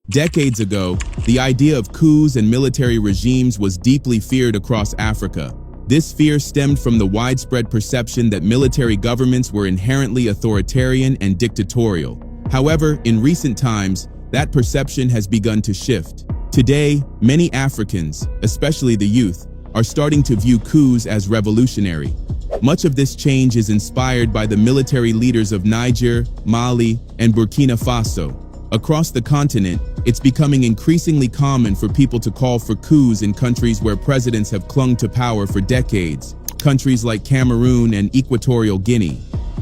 Decades ago, the idea of coups and military regimes was deeply feared across Africa. This fear stemmed from the widespread perception that military governments were inherently authoritarian and dictatorial. However, in recent times, that perception has begun to shift. Today, many Africans, especially the youth, are starting to view coups as revolutionary. Much of this change is inspired by the military leaders of Niger, Mali, and Burkina Faso. Across the continent, it's becoming increasingly common for people to call for coups in countries where presidents have clung to power for decades, countries like Cameroon and Equatorial Guinea.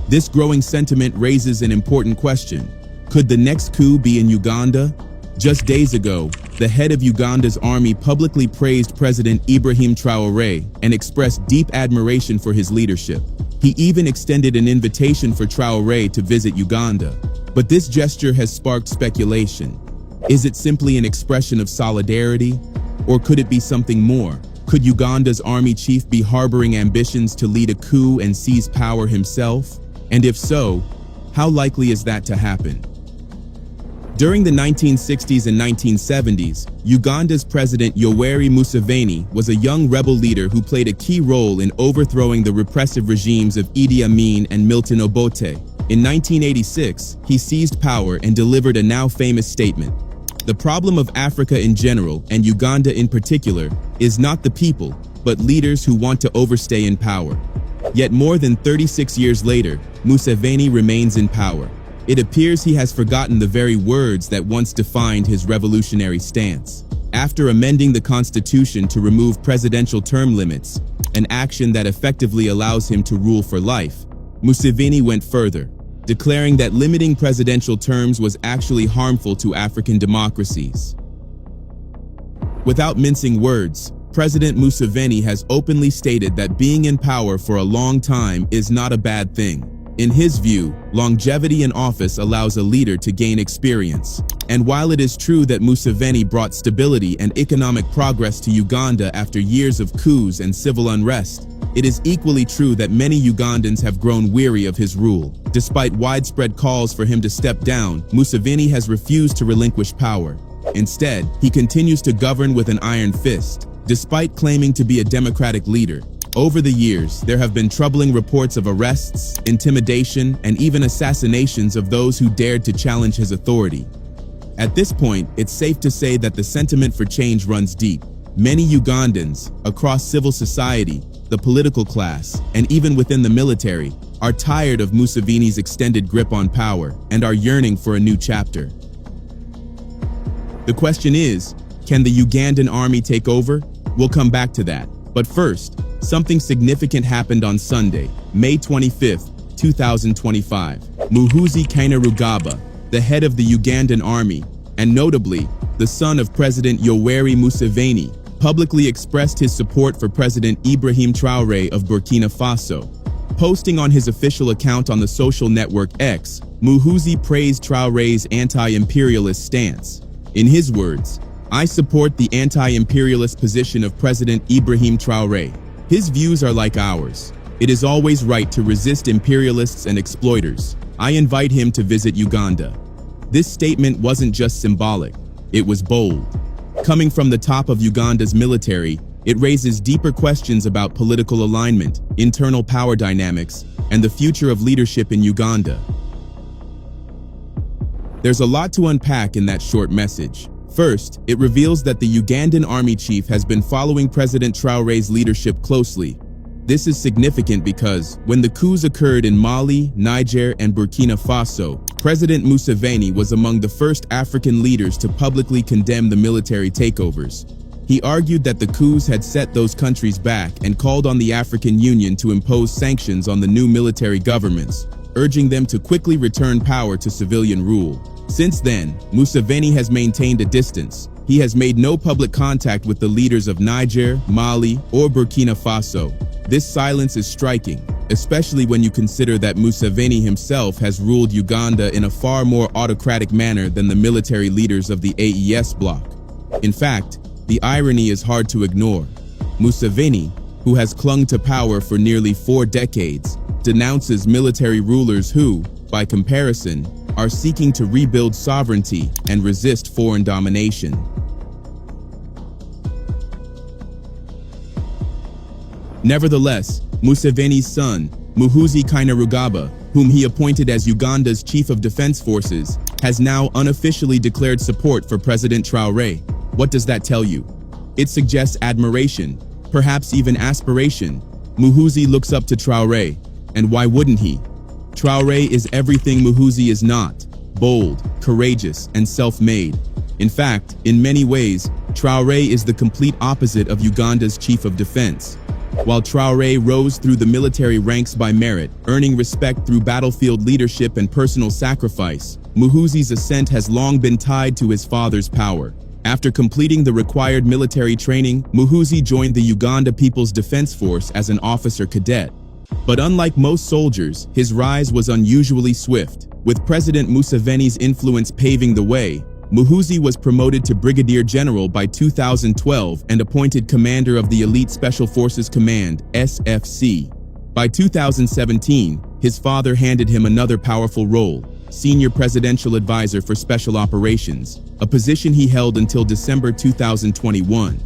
This growing sentiment raises an important question. Could the next coup be in Uganda? Just days ago, the head of Uganda's army publicly praised President Ibrahim Traoré and expressed deep admiration for his leadership. He even extended an invitation for Traoré to visit Uganda. But this gesture has sparked speculation. Is it simply an expression of solidarity? Or could it be something more? Could Uganda's army chief be harboring ambitions to lead a coup and seize power himself? And if so, how likely is that to happen? During the 1960s and 1970s, Uganda's President Yoweri Museveni was a young rebel leader who played a key role in overthrowing the repressive regimes of Idi Amin and Milton Obote. In 1986, he seized power and delivered a now famous statement. The problem of Africa in general, and Uganda in particular, is not the people, but leaders who want to overstay in power. Yet more than 36 years later, Museveni remains in power. It appears he has forgotten the very words that once defined his revolutionary stance. After amending the constitution to remove presidential term limits, an action that effectively allows him to rule for life, Museveni went further, declaring that limiting presidential terms was actually harmful to African democracies. Without mincing words, President Museveni has openly stated that being in power for a long time is not a bad thing. In his view, longevity in office allows a leader to gain experience. And while it is true that Museveni brought stability and economic progress to Uganda after years of coups and civil unrest, it is equally true that many Ugandans have grown weary of his rule. Despite widespread calls for him to step down, Museveni has refused to relinquish power. Instead, he continues to govern with an iron fist, despite claiming to be a democratic leader. Over the years, there have been troubling reports of arrests, intimidation, and even assassinations of those who dared to challenge his authority. At this point, it's safe to say that the sentiment for change runs deep. Many Ugandans, across civil society, the political class, and even within the military, are tired of Museveni's extended grip on power and are yearning for a new chapter. The question is, can the Ugandan army take over? We'll come back to that. But first, something significant happened on Sunday, May 25, 2025. Muhoozi Kainerugaba, the head of the Ugandan army, and notably, the son of President Yoweri Museveni, publicly expressed his support for President Ibrahim Traoré of Burkina Faso. Posting on his official account on the social network X, Muhoozi praised Traoré's anti-imperialist stance. In his words, "I support the anti-imperialist position of President Ibrahim Traoré. His views are like ours. It is always right to resist imperialists and exploiters. I invite him to visit Uganda." This statement wasn't just symbolic, it was bold. Coming from the top of Uganda's military, it raises deeper questions about political alignment, internal power dynamics, and the future of leadership in Uganda. There's a lot to unpack in that short message. First, it reveals that the Ugandan army chief has been following President Traoré's leadership closely. This is significant because, when the coups occurred in Mali, Niger, and Burkina Faso, President Museveni was among the first African leaders to publicly condemn the military takeovers. He argued that the coups had set those countries back and called on the African Union to impose sanctions on the new military governments, urging them to quickly return power to civilian rule. Since then, Museveni has maintained a distance. He has made no public contact with the leaders of Niger, Mali, or Burkina Faso. This silence is striking, especially when you consider that Museveni himself has ruled Uganda in a far more autocratic manner than the military leaders of the AES bloc. In fact, the irony is hard to ignore. Museveni, who has clung to power for nearly 4 decades, denounces military rulers who, by comparison, are seeking to rebuild sovereignty and resist foreign domination. Nevertheless, Museveni's son, Muhoozi Kainerugaba, whom he appointed as Uganda's chief of defense forces, has now unofficially declared support for President Traoré. What does that tell you? It suggests admiration, perhaps even aspiration. Muhoozi looks up to Traoré, and why wouldn't he? Traoré is everything Muhoozi is not: bold, courageous, and self-made. In fact, in many ways, Traoré is the complete opposite of Uganda's chief of defense. While Traoré rose through the military ranks by merit, earning respect through battlefield leadership and personal sacrifice, Muhoozi's ascent has long been tied to his father's power. After completing the required military training, Muhoozi joined the Uganda People's Defense Force as an officer cadet. But unlike most soldiers, his rise was unusually swift. With President Museveni's influence paving the way, Muhoozi was promoted to Brigadier General by 2012 and appointed commander of the Elite Special Forces Command, SFC. By 2017, his father handed him another powerful role: Senior Presidential Advisor for Special Operations, a position he held until December 2021.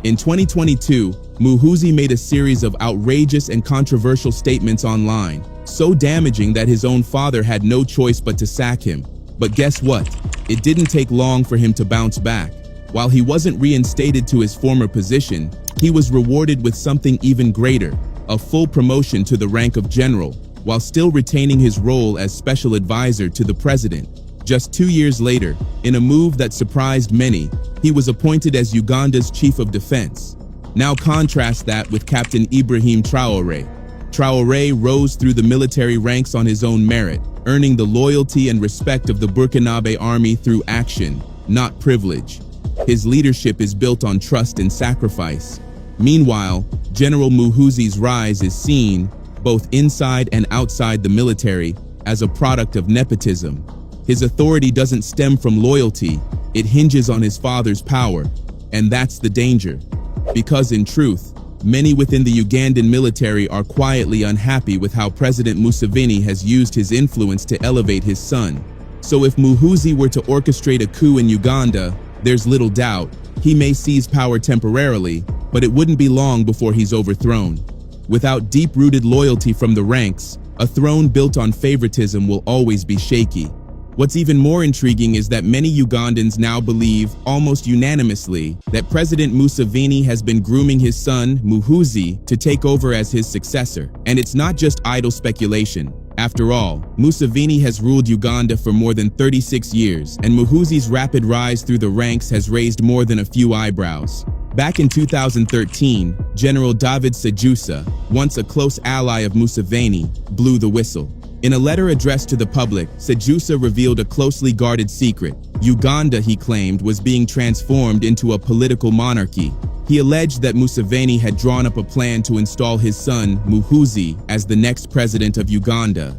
In 2022, Muhoozi made a series of outrageous and controversial statements online, so damaging that his own father had no choice but to sack him. But guess what? It didn't take long for him to bounce back. While he wasn't reinstated to his former position, he was rewarded with something even greater: a full promotion to the rank of general, while still retaining his role as special advisor to the president. Just 2 years later, in a move that surprised many, he was appointed as Uganda's chief of defense. Now contrast that with Captain Ibrahim Traoré. Traoré rose through the military ranks on his own merit, earning the loyalty and respect of the Burkinabe army through action, not privilege. His leadership is built on trust and sacrifice. Meanwhile, General Muhoozi's rise is seen, both inside and outside the military, as a product of nepotism. His authority doesn't stem from loyalty, it hinges on his father's power. And that's the danger. Because in truth, many within the Ugandan military are quietly unhappy with how President Museveni has used his influence to elevate his son. So if Muhoozi were to orchestrate a coup in Uganda, there's little doubt he may seize power temporarily, but it wouldn't be long before he's overthrown. Without deep-rooted loyalty from the ranks, a throne built on favoritism will always be shaky. What's even more intriguing is that many Ugandans now believe, almost unanimously, that President Museveni has been grooming his son, Muhoozi, to take over as his successor. And it's not just idle speculation. After all, Museveni has ruled Uganda for more than 36 years, and Muhoozi's rapid rise through the ranks has raised more than a few eyebrows. Back in 2013, General David Sejusa, once a close ally of Museveni, blew the whistle. In a letter addressed to the public, Sejusa revealed a closely guarded secret. Uganda, he claimed, was being transformed into a political monarchy. He alleged that Museveni had drawn up a plan to install his son, Muhoozi, as the next president of Uganda.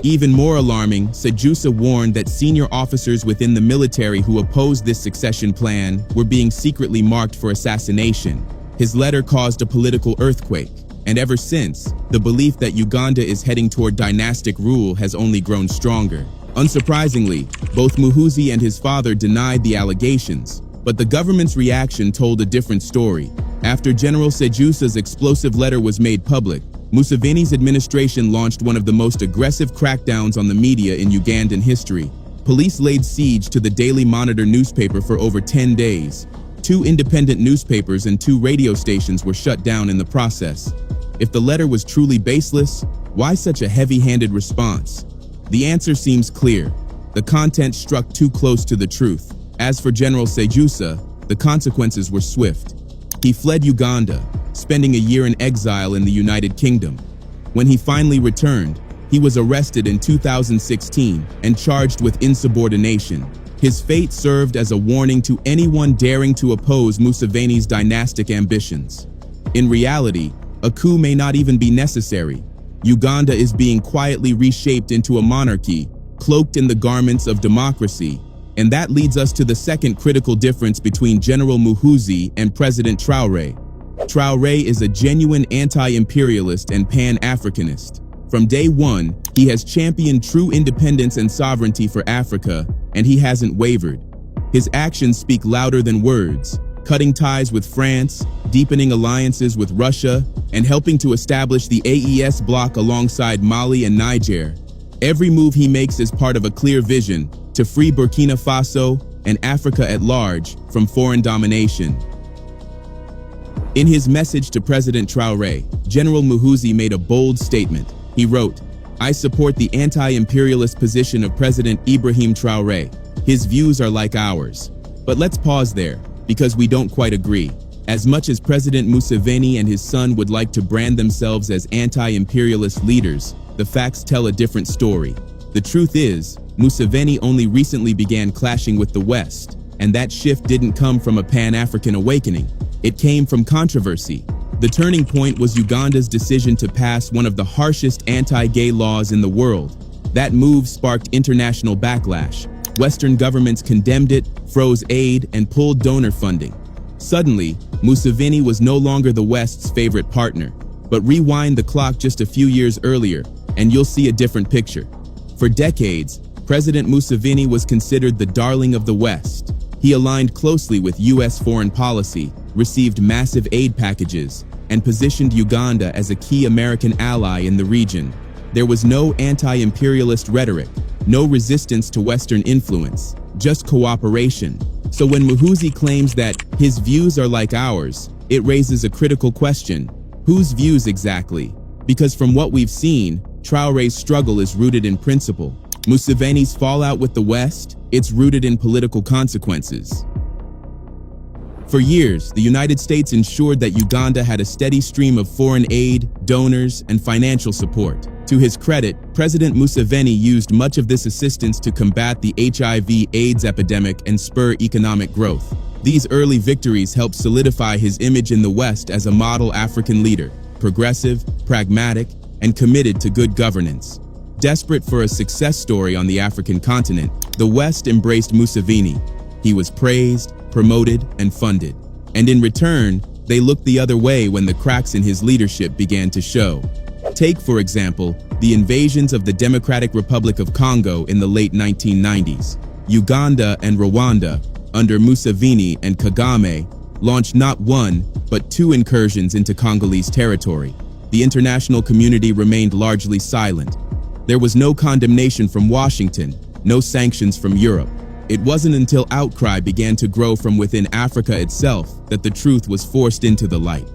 Even more alarming, Sejusa warned that senior officers within the military who opposed this succession plan were being secretly marked for assassination. His letter caused a political earthquake. And ever since, the belief that Uganda is heading toward dynastic rule has only grown stronger. Unsurprisingly, both Muhoozi and his father denied the allegations, but the government's reaction told a different story. After General Sejusa's explosive letter was made public, Museveni's administration launched one of the most aggressive crackdowns on the media in Ugandan history. Police laid siege to the Daily Monitor newspaper for over 10 days. 2 independent newspapers and 2 radio stations were shut down in the process. If the letter was truly baseless, why such a heavy-handed response? The answer seems clear. The content struck too close to the truth. As for General Sejusa, the consequences were swift. He fled Uganda, spending a year in exile in the United Kingdom. When he finally returned, he was arrested in 2016 and charged with insubordination. His fate served as a warning to anyone daring to oppose Museveni's dynastic ambitions. In reality, a coup may not even be necessary. Uganda is being quietly reshaped into a monarchy, cloaked in the garments of democracy. And that leads us to the second critical difference between General Muhoozi and President Traoré. Traoré is a genuine anti-imperialist and pan-Africanist. From day one, he has championed true independence and sovereignty for Africa, and he hasn't wavered. His actions speak louder than words, cutting ties with France, deepening alliances with Russia, and helping to establish the AES bloc alongside Mali and Niger. Every move he makes is part of a clear vision to free Burkina Faso and Africa at large from foreign domination. In his message to President Traoré, General Muhoozi made a bold statement. He wrote, "I support the anti-imperialist position of President Ibrahim Traoré. His views are like ours." But let's pause there, because we don't quite agree. As much as President Museveni and his son would like to brand themselves as anti-imperialist leaders, the facts tell a different story. The truth is, Museveni only recently began clashing with the West, and that shift didn't come from a Pan-African awakening. It came from controversy. The turning point was Uganda's decision to pass one of the harshest anti-gay laws in the world. That move sparked international backlash. Western governments condemned it, froze aid, and pulled donor funding. Suddenly, Museveni was no longer the West's favorite partner. But rewind the clock just a few years earlier, and you'll see a different picture. For decades, President Museveni was considered the darling of the West. He aligned closely with U.S. foreign policy, received massive aid packages, and positioned Uganda as a key American ally in the region. There was no anti-imperialist rhetoric, no resistance to Western influence, just cooperation. So when Muhoozi claims that his views are like ours, it raises a critical question. Whose views exactly? Because from what we've seen, Traoré's struggle is rooted in principle. Museveni's fallout with the West, it's rooted in political consequences. For years, the United States ensured that Uganda had a steady stream of foreign aid, donors, and financial support. To his credit, President Museveni used much of this assistance to combat the HIV/AIDS epidemic and spur economic growth. These early victories helped solidify his image in the West as a model African leader, progressive, pragmatic, and committed to good governance. Desperate for a success story on the African continent, the West embraced Museveni. He was praised, promoted, and funded. And in return, they looked the other way when the cracks in his leadership began to show. Take, for example, the invasions of the Democratic Republic of Congo in the late 1990s. Uganda and Rwanda, under Museveni and Kagame, launched not one, but two incursions into Congolese territory. The international community remained largely silent. There was no condemnation from Washington, no sanctions from Europe. It wasn't until outcry began to grow from within Africa itself that the truth was forced into the light.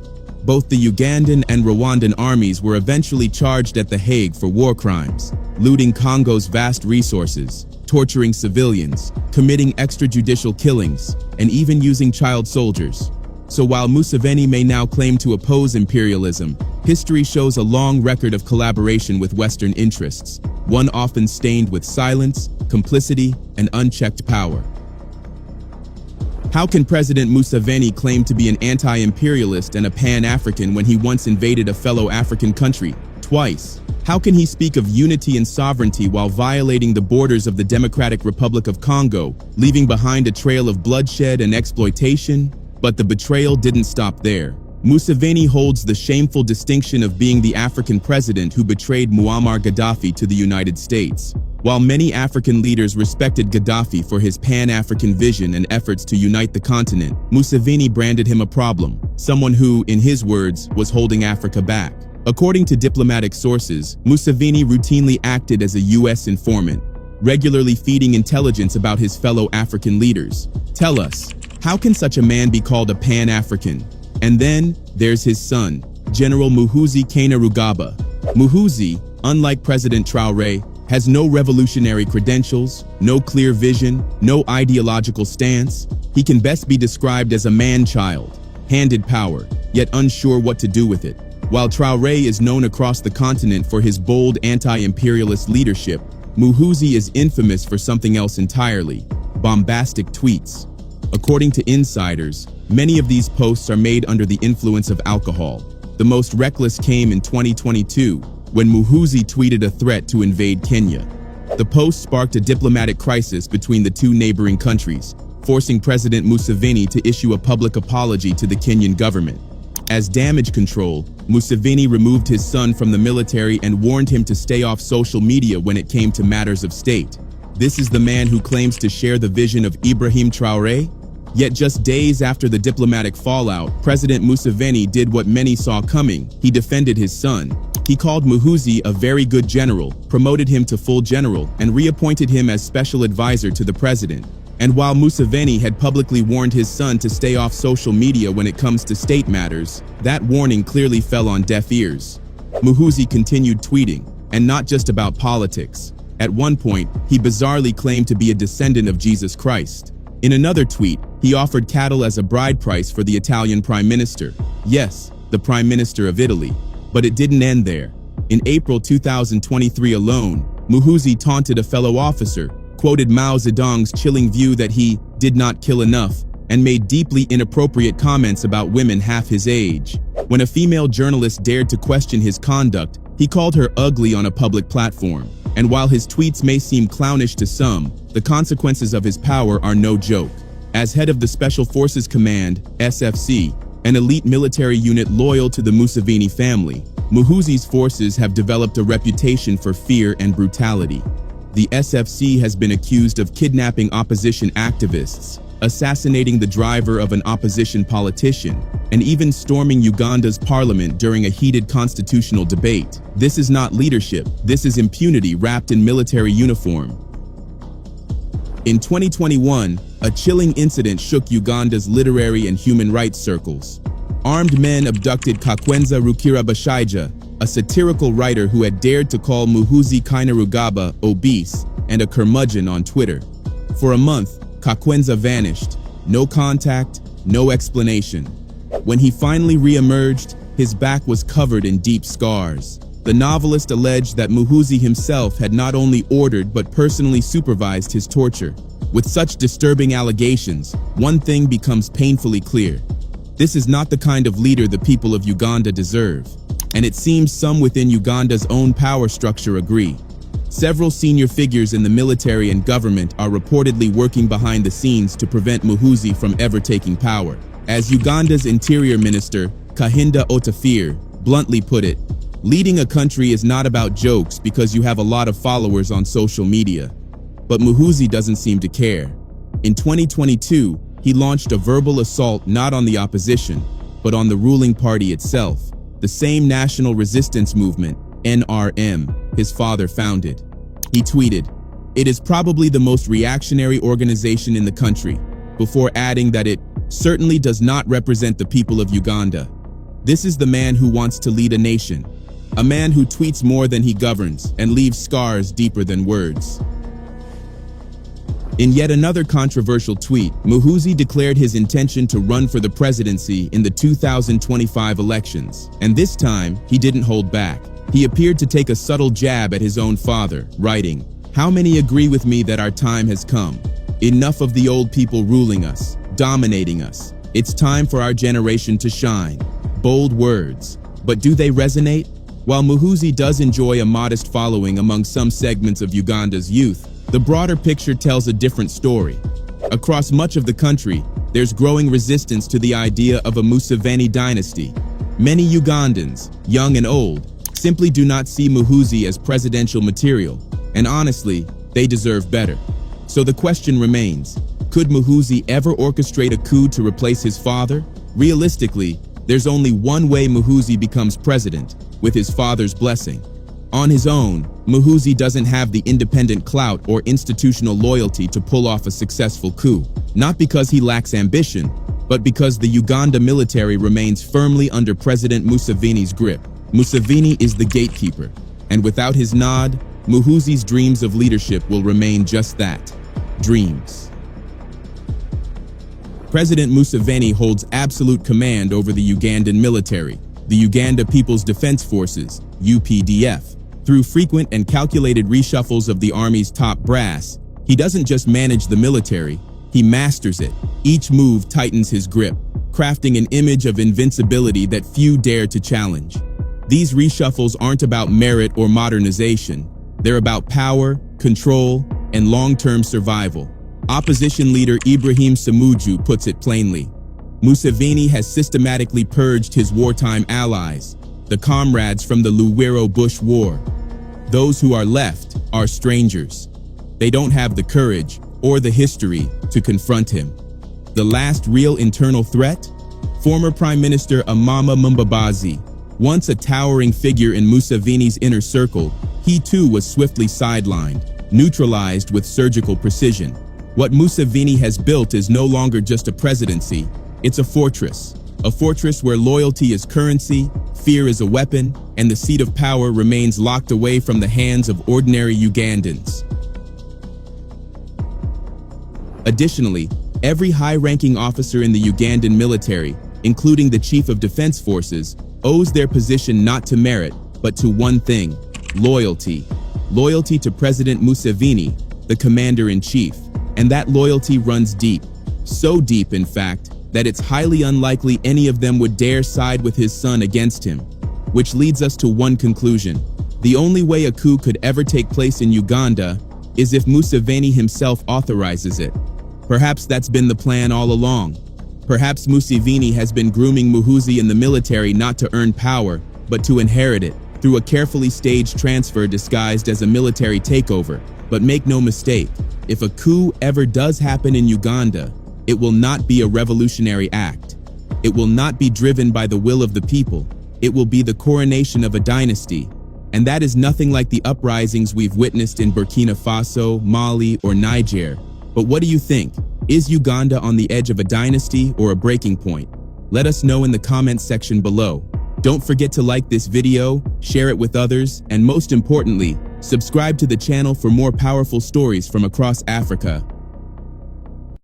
Both the Ugandan and Rwandan armies were eventually charged at The Hague for war crimes, looting Congo's vast resources, torturing civilians, committing extrajudicial killings, and even using child soldiers. So while Museveni may now claim to oppose imperialism, history shows a long record of collaboration with Western interests, one often stained with silence, complicity, and unchecked power. How can President Museveni claim to be an anti-imperialist and a Pan-African when he once invaded a fellow African country, twice? How can he speak of unity and sovereignty while violating the borders of the Democratic Republic of Congo, leaving behind a trail of bloodshed and exploitation? But the betrayal didn't stop there. Museveni holds the shameful distinction of being the African president who betrayed Muammar Gaddafi to the United States. While many African leaders respected Gaddafi for his Pan-African vision and efforts to unite the continent, Museveni branded him a problem, someone who, in his words, was holding Africa back. According to diplomatic sources, Museveni routinely acted as a U.S. informant, regularly feeding intelligence about his fellow African leaders. Tell us, how can such a man be called a Pan-African? And then, there's his son, General Muhoozi Kainerugaba. Muhoozi, unlike President Traoré, has no revolutionary credentials, no clear vision, no ideological stance. He can best be described as a man-child, handed power, yet unsure what to do with it. While Traoré is known across the continent for his bold anti-imperialist leadership, Muhoozi is infamous for something else entirely: bombastic tweets. According to insiders, many of these posts are made under the influence of alcohol. The most reckless came in 2022, when Muhoozi tweeted a threat to invade Kenya. The post sparked a diplomatic crisis between the two neighboring countries, forcing President Museveni to issue a public apology to the Kenyan government. As damage control, Museveni removed his son from the military and warned him to stay off social media when it came to matters of state. This is the man who claims to share the vision of Ibrahim Traoré? Yet just days after the diplomatic fallout, President Museveni did what many saw coming. He defended his son. He called Muhoozi a very good general, promoted him to full general, and reappointed him as special advisor to the president. And while Museveni had publicly warned his son to stay off social media when it comes to state matters, that warning clearly fell on deaf ears. Muhoozi continued tweeting, and not just about politics. At one point, he bizarrely claimed to be a descendant of Jesus Christ. In another tweet, he offered cattle as a bride price for the Italian Prime Minister. Yes, the Prime Minister of Italy. But it didn't end there. In April 2023 alone, Muhoozi taunted a fellow officer, quoted Mao Zedong's chilling view that he did not kill enough, and made deeply inappropriate comments about women half his age. When a female journalist dared to question his conduct, he called her ugly on a public platform. And while his tweets may seem clownish to some, the consequences of his power are no joke. As head of the Special Forces Command, SFC, an elite military unit loyal to the Museveni family, Muhoozi's forces have developed a reputation for fear and brutality. The SFC has been accused of kidnapping opposition activists, assassinating the driver of an opposition politician, and even storming Uganda's parliament during a heated constitutional debate. This is not leadership, this is impunity wrapped in military uniform. In 2021, a chilling incident shook Uganda's literary and human rights circles. Armed men abducted Kakwenza Rukirabashaija, a satirical writer who had dared to call Muhoozi Kainerugaba obese and a curmudgeon on Twitter. For a month, Kakwenza vanished. No contact, no explanation. When he finally re-emerged, his back was covered in deep scars. The novelist alleged that Muhoozi himself had not only ordered but personally supervised his torture. With such disturbing allegations, one thing becomes painfully clear. This is not the kind of leader the people of Uganda deserve. And it seems some within Uganda's own power structure agree. Several senior figures in the military and government are reportedly working behind the scenes to prevent Muhoozi from ever taking power. As Uganda's Interior Minister, Kahinda Otafire, bluntly put it, leading a country is not about jokes because you have a lot of followers on social media. But Muhoozi doesn't seem to care. In 2022, he launched a verbal assault not on the opposition, but on the ruling party itself, the same national resistance movement, NRM, his father founded. He tweeted, "It is probably the most reactionary organization in the country," before adding that it certainly does not represent the people of Uganda. This is the man who wants to lead a nation, a man who tweets more than he governs and leaves scars deeper than words. In yet another controversial tweet, Muhoozi declared his intention to run for the presidency in the 2025 elections, and this time, he didn't hold back. He appeared to take a subtle jab at his own father, writing, "How many agree with me that our time has come? Enough of the old people ruling us, dominating us. It's time for our generation to shine." Bold words, but do they resonate? While Muhoozi does enjoy a modest following among some segments of Uganda's youth, the broader picture tells a different story. Across much of the country, there's growing resistance to the idea of a Museveni dynasty. Many Ugandans, young and old, simply do not see Muhoozi as presidential material, and honestly, they deserve better. So the question remains, could Muhoozi ever orchestrate a coup to replace his father? Realistically, there's only one way Muhoozi becomes president, with his father's blessing. On his own, Muhoozi doesn't have the independent clout or institutional loyalty to pull off a successful coup, not because he lacks ambition, but because the Uganda military remains firmly under President Museveni's grip. Museveni is the gatekeeper, and without his nod, Muhoozi's dreams of leadership will remain just that, dreams. President Museveni holds absolute command over the Ugandan military, the Uganda People's Defense Forces, UPDF. Through frequent and calculated reshuffles of the army's top brass, he doesn't just manage the military, he masters it. Each move tightens his grip, crafting an image of invincibility that few dare to challenge. These reshuffles aren't about merit or modernization. They're about power, control, and long-term survival. Opposition leader Ibrahim puts it plainly. Museveni has systematically purged his wartime allies, the comrades from the Luwero Bush War. Those who are left are strangers. They don't have the courage or the history to confront him. The last real internal threat? Former Prime Minister Amama Mbabazi. Once a towering figure in Museveni's inner circle, he too was swiftly sidelined, neutralized with surgical precision. What Museveni has built is no longer just a presidency, it's a fortress where loyalty is currency, fear is a weapon, and the seat of power remains locked away from the hands of ordinary Ugandans. Additionally, every high-ranking officer in the Ugandan military, including the Chief of Defense Forces, owes their position not to merit, but to one thing: loyalty. Loyalty to President Museveni, the Commander-in-Chief. And that loyalty runs deep. So deep, in fact, that it's highly unlikely any of them would dare side with his son against him. Which leads us to one conclusion. The only way a coup could ever take place in Uganda is if Museveni himself authorizes it. Perhaps that's been the plan all along. Perhaps Museveni has been grooming Muhoozi in the military not to earn power, but to inherit it, through a carefully staged transfer disguised as a military takeover. But make no mistake, if a coup ever does happen in Uganda, it will not be a revolutionary act. It will not be driven by the will of the people. It will be the coronation of a dynasty. And that is nothing like the uprisings we've witnessed in Burkina Faso, Mali, or Niger. But what do you think? Is Uganda on the edge of a dynasty or a breaking point? Let us know in the comments section below. Don't forget to like this video, share it with others, and most importantly, subscribe to the channel for more powerful stories from across Africa.